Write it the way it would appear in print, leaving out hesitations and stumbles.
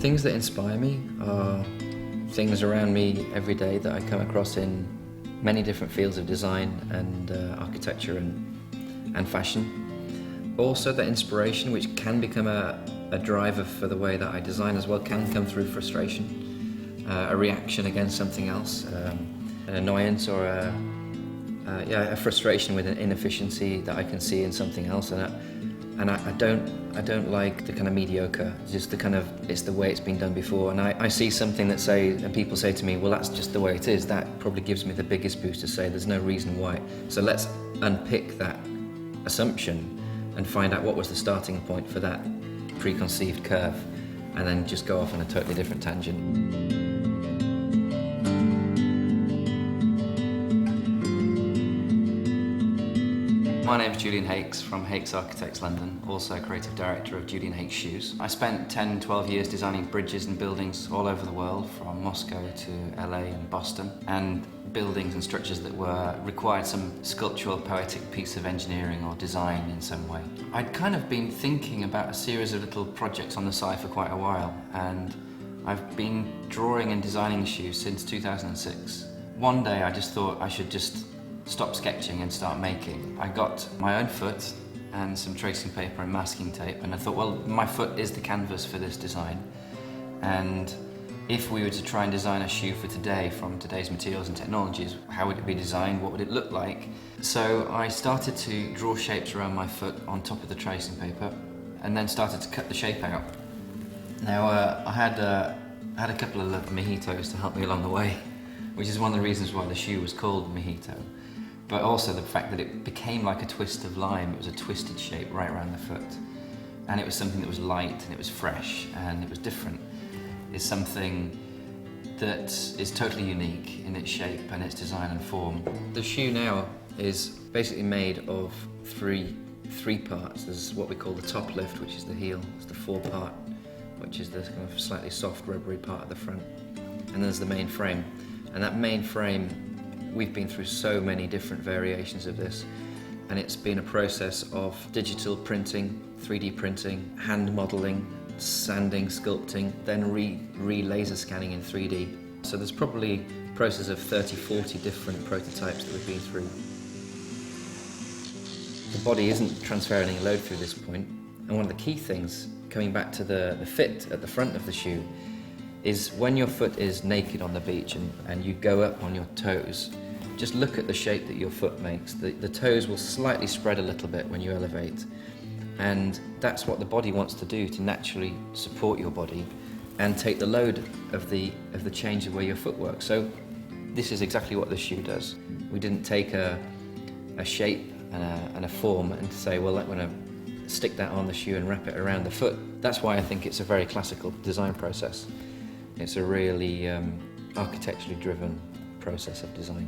Things that inspire me are things around me every day that I come across in many different fields of design and architecture and fashion. Also, that inspiration, which can become a driver for the way that I design as well, can come through frustration, a reaction against something else, an annoyance or a frustration with an inefficiency that I can see in something else. And I don't like the kind of mediocre, just the kind of, it's the way it's been done before. And I see something and people say to me, well, that's just the way it is. That probably gives me the biggest boost to say there's no reason why. So let's unpick that assumption and find out what was the starting point for that preconceived curve, and then just go off on a totally different tangent. My name is Julian Hakes from Hakes Architects London, also creative director of Julian Hakes Shoes. I spent 10-12 years designing bridges and buildings all over the world, from Moscow to LA and Boston, and buildings and structures that required some sculptural, poetic piece of engineering or design in some way. I'd kind of been thinking about a series of little projects on the side for quite a while, and I've been drawing and designing shoes since 2006. One day I just thought I should just stop sketching and start making. I got my own foot and some tracing paper and masking tape, and I thought, well, my foot is the canvas for this design, and if we were to try and design a shoe for today from today's materials and technologies, how would it be designed, what would it look like? So I started to draw shapes around my foot on top of the tracing paper, and then started to cut the shape out. Now I had a couple of mojitos to help me along the way, which is one of the reasons why the shoe was called Mojito. But also the fact that it became like a twist of lime. It was a twisted shape right around the foot. And it was something that was light, and it was fresh, and it was different. It's something that is totally unique in its shape and its design and form. The shoe now is basically made of three parts. There's what we call the top lift, which is the heel. It's the forepart, which is the kind of slightly soft rubbery part at the front. And there's the main frame. And that main frame, we've been through so many different variations of this, and it's been a process of digital printing, 3D printing, hand modelling, sanding, sculpting, then re-laser scanning in 3D. So there's probably a process of 30-40 different prototypes that we've been through. The body isn't transferring any load through this point, and one of the key things, coming back to the fit at the front of the shoe, is when your foot is naked on the beach and you go up on your toes, just look at the shape that your foot makes. The toes will slightly spread a little bit when you elevate, and that's what the body wants to do, to naturally support your body and take the load of the change of where your foot works. So this is exactly what the shoe does. We didn't take a shape and a form and say, well, I'm going to stick that on the shoe and wrap it around the foot. That's why I think it's a very classical design process. It's a really architecturally driven process of design.